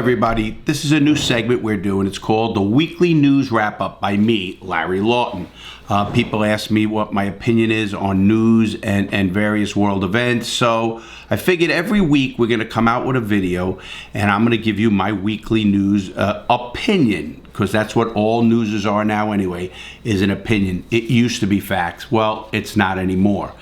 everybody. This is a new segment we're doing. It's called the Weekly News Wrap-Up by me, Larry Lawton. People ask me what my opinion is on news and various world events. So I figured every week we're going to come out with a video and I'm going to give you my weekly news opinion, because that's what all newses are now anyway, is an opinion. It used to be facts. Well, it's not anymore.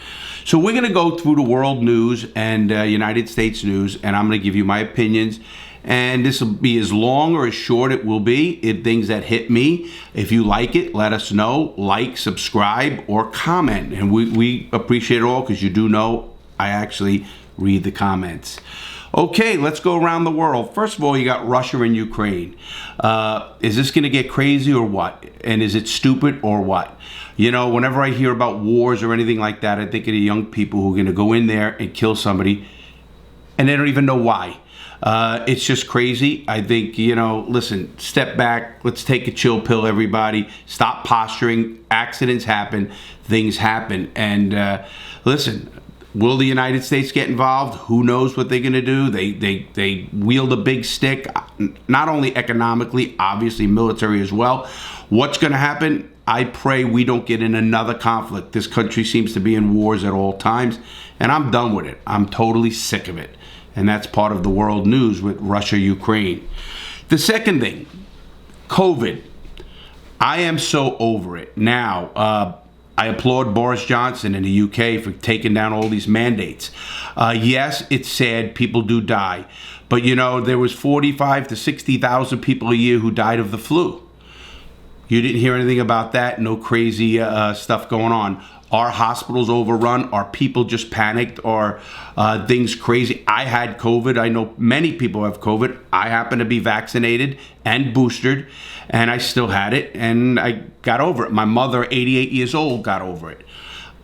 So we're going to go through the world news and United States news, and I'm going to give you my opinions. And this will be as long or as short it will be. Things that hit me. If you like it, let us know. Like, subscribe, or comment. And we appreciate it all, because you do know I actually read the comments. Okay, let's go around the world. First of all, you got Russia and Ukraine. Is this going to get crazy or what? And is it stupid or what? You know, whenever I hear about wars or anything like that, I think of the young people who are going to go in there and kill somebody, and they don't even know why. It's just crazy. I think, you know, listen, step back. Let's take a chill pill, everybody. Stop posturing. Accidents happen. Things happen. And listen, will the United States get involved? Who knows what they're going to do? They wield a big stick, not only economically, obviously military as well. What's going to happen? I pray we don't get in another conflict. This country seems to be in wars at all times, and I'm done with it. I'm totally sick of it. And that's part of the world news with Russia, Ukraine. The second thing, COVID. I am so over it. Now, I applaud Boris Johnson in the UK for taking down all these mandates. Yes, it's sad. People do die. But, you know, there was 45 to 60,000 people a year who died of the flu. You didn't hear anything about that. No crazy stuff going on. Are hospitals overrun? Are people just panicked? Are things crazy? I had COVID. I know many people have COVID. I happen to be vaccinated and boosted, and I still had it, and I got over it. My mother, 88 years old, got over it.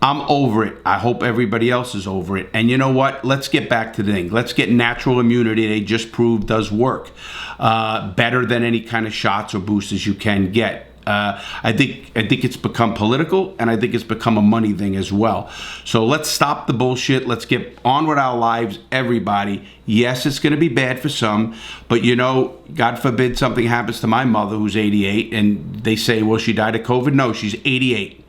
I'm over it. I hope everybody else is over it. And you know what? Let's get back to the thing. Let's get natural immunity. They just proved does work better than any kind of shots or boosters you can get. I think it's become political, and I think it's become a money thing as well. So let's stop the bullshit. Let's get on with our lives, everybody. Yes, it's going to be bad for some, but you know, God forbid something happens to my mother who's 88, and they say, well, she died of COVID. No, she's 88.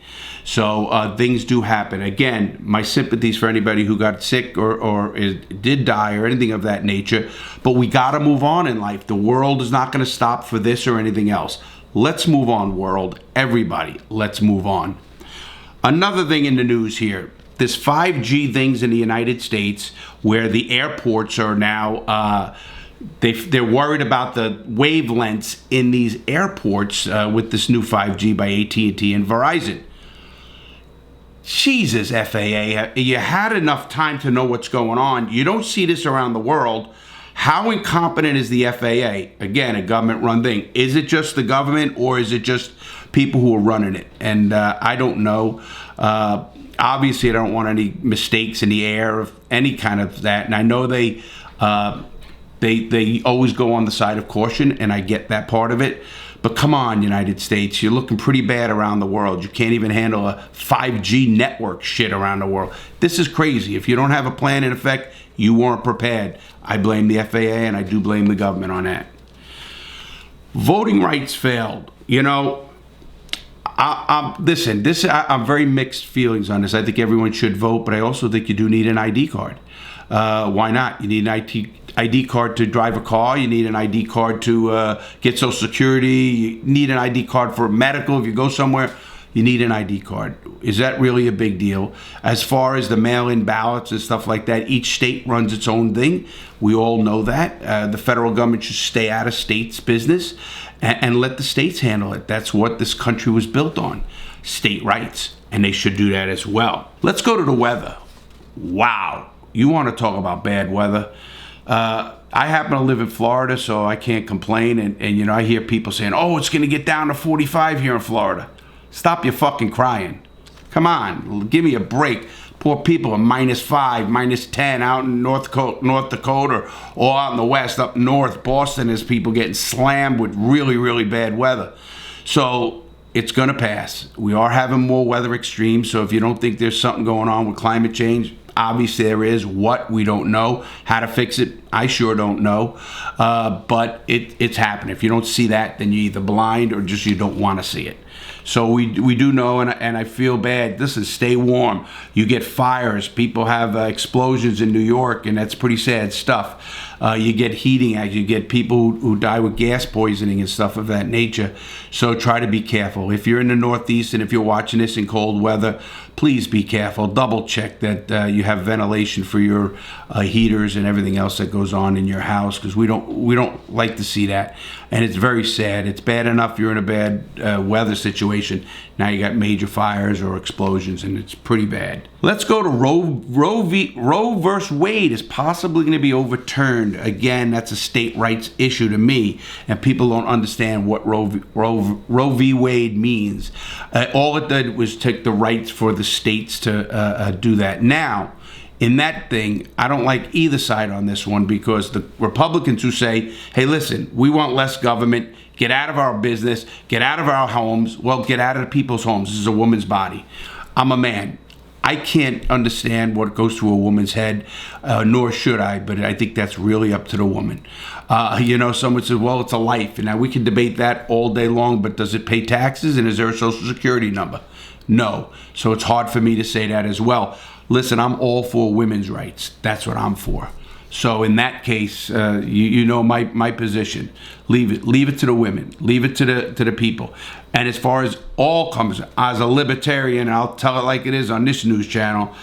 So things do happen. Again, my sympathies for anybody who got sick or did die or anything of that nature. But we got to move on in life. The world is not going to stop for this or anything else. Let's move on, world. Everybody, let's move on. Another thing in the news here, this 5G things in the United States where the airports are now, they're worried about the wavelengths in these airports with this new 5G by AT&T and Verizon. Jesus, FAA, you had enough time to know what's going on. You don't see this around the world. How incompetent is the FAA? Again, a government-run thing. Is it just the government, or is it just people who are running it? And I don't know. Obviously, I don't want any mistakes in the air of any kind of that. And I know they always go on the side of caution, and I get that part of it. But come on, United States, you're looking pretty bad around the world. You can't even handle a 5G network shit around the world. This is crazy. If you don't have a plan in effect, you weren't prepared. I blame the FAA, and I do blame the government on that. Voting rights failed. You know, I'm very mixed feelings on this. I think everyone should vote, but I also think you do need an ID card. Why not? You need an ID card to drive a car. You need an ID card to get Social Security. You need an ID card for medical. If you go somewhere, you need an ID card. Is that really a big deal? As far as the mail-in ballots and stuff like that, each state runs its own thing. We all know that. The federal government should stay out of states' business and let the states handle it. That's what this country was built on, state rights, and they should do that as well. Let's go to the weather. Wow. You want to talk about bad weather? I happen to live in Florida, so I can't complain. And you know, I hear people saying, oh, it's going to get down to 45 here in Florida. Stop your fucking crying. Come on, give me a break. Poor people are -5, -10 out in North Dakota or out in the West, up north. Boston, there's people getting slammed with really, really bad weather. So it's going to pass. We are having more weather extremes, so if you don't think there's something going on with climate change, Obviously there is. What, we don't know. How to fix it, I sure don't know. But it's happening. If you don't see that, then you're either blind or just you don't want to see it. So we do know, and I feel bad. Listen, stay warm. You get fires. People have explosions in New York, and that's pretty sad stuff. You get heating acts. You get people who die with gas poisoning and stuff of that nature. So try to be careful. If you're in the Northeast and if you're watching this in cold weather, please be careful. Double check that you have ventilation for your heaters and everything else that goes on in your house, because we don't like to see that, and it's very sad. It's bad enough you're in a bad weather situation. Now you got major fires or explosions, and it's pretty bad. Let's go to Roe versus Wade is possibly going to be overturned again. That's a state rights issue to me, and people don't understand what Roe v. Wade means. All it did was take the rights for the states to do that. Now, in that thing, I don't like either side on this one, because the Republicans who say, hey, listen, we want less government, get out of our business, get out of our homes. Well, get out of the people's homes. This is a woman's body. I'm a man. I can't understand what goes through a woman's head, nor should I, but I think that's really up to the woman. Someone says, well, it's a life. And now we can debate that all day long, but does it pay taxes, and is there a social security number? No. So it's hard for me to say that as well. Listen, I'm all for women's rights. That's what I'm for. So in that case, you know my position. Leave it to the women. Leave it to the people. And as far as all comes, as a libertarian, I'll tell it like it is on this news channel.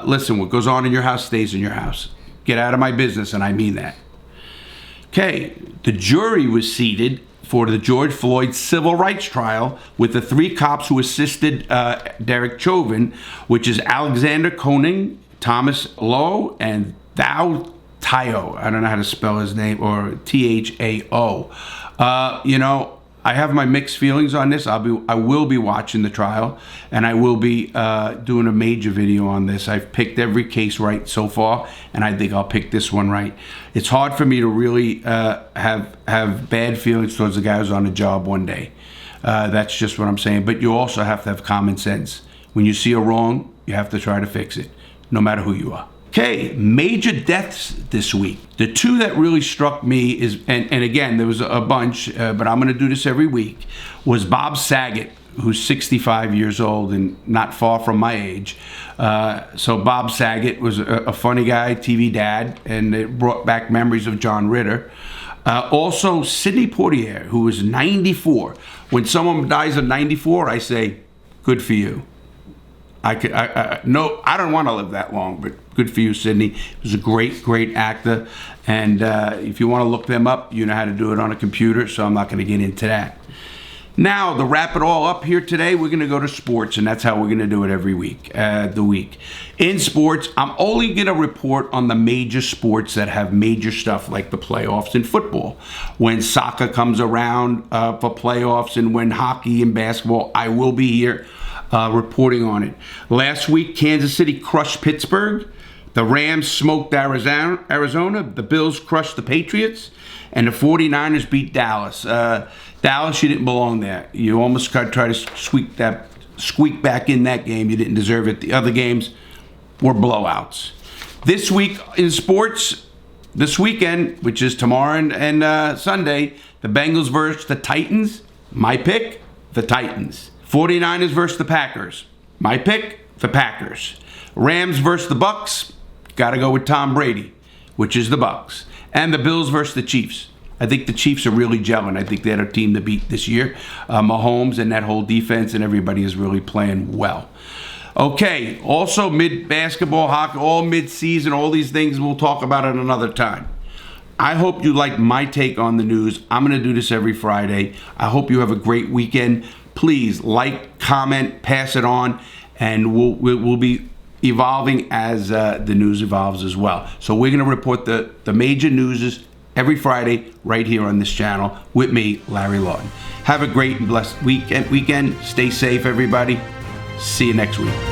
Listen, what goes on in your house stays in your house. Get out of my business, and I mean that. Okay, the jury was seated for the George Floyd civil rights trial with the 3 cops who assisted Derek Chauvin, which is Alexander Koenig, Thomas Lowe, and Thao Tao. I don't know how to spell his name, or Thao. I have my mixed feelings on this. I will be watching the trial, and I will be doing a major video on this. I've picked every case right so far, and I think I'll pick this one right. It's hard for me to really have bad feelings towards the guy who's on the job one day. That's just what I'm saying. But you also have to have common sense. When you see a wrong, you have to try to fix it, no matter who you are. Okay, major deaths this week. The 2 that really struck me is, and again, there was a bunch, but I'm going to do this every week, was Bob Saget, who's 65 years old and not far from my age. So Bob Saget was a funny guy, TV dad, and it brought back memories of John Ritter. Also, Sidney Poitier, who was 94. When someone dies at 94, I say, good for you. I don't want to live that long, but good for you, Sidney. He was a great actor. And if you want to look them up, you know how to do it on a computer, so I'm not going to get into that. Now, to wrap it all up here today, we're going to go to sports, and that's how we're going to do it every week, In sports, I'm only going to report on the major sports that have major stuff, like the playoffs in football. When soccer comes around for playoffs, and when hockey and basketball, I will be here reporting on it. Last week, Kansas City crushed Pittsburgh. The Rams smoked Arizona. The Bills crushed the Patriots. And the 49ers beat Dallas. Dallas, you didn't belong there. You almost tried to squeak back in that game. You didn't deserve it. The other games were blowouts. This week in sports, this weekend, which is tomorrow and Sunday, the Bengals versus the Titans. My pick, the Titans. 49ers versus the Packers. My pick, the Packers. Rams versus the Bucks. Got to go with Tom Brady, which is the Bucks. And the Bills versus the Chiefs. I think the Chiefs are really gelling. I think they're a team to beat this year. Mahomes and that whole defense and everybody is really playing well. Okay, also mid-basketball, hockey, all mid-season, all these things we'll talk about at another time. I hope you like my take on the news. I'm going to do this every Friday. I hope you have a great weekend. Please like, comment, pass it on, and we'll be evolving as the news evolves as well. So we're going to report the major news every Friday right here on this channel with me, Larry Lawton. Have a great and blessed weekend. Stay safe, everybody. See you next week.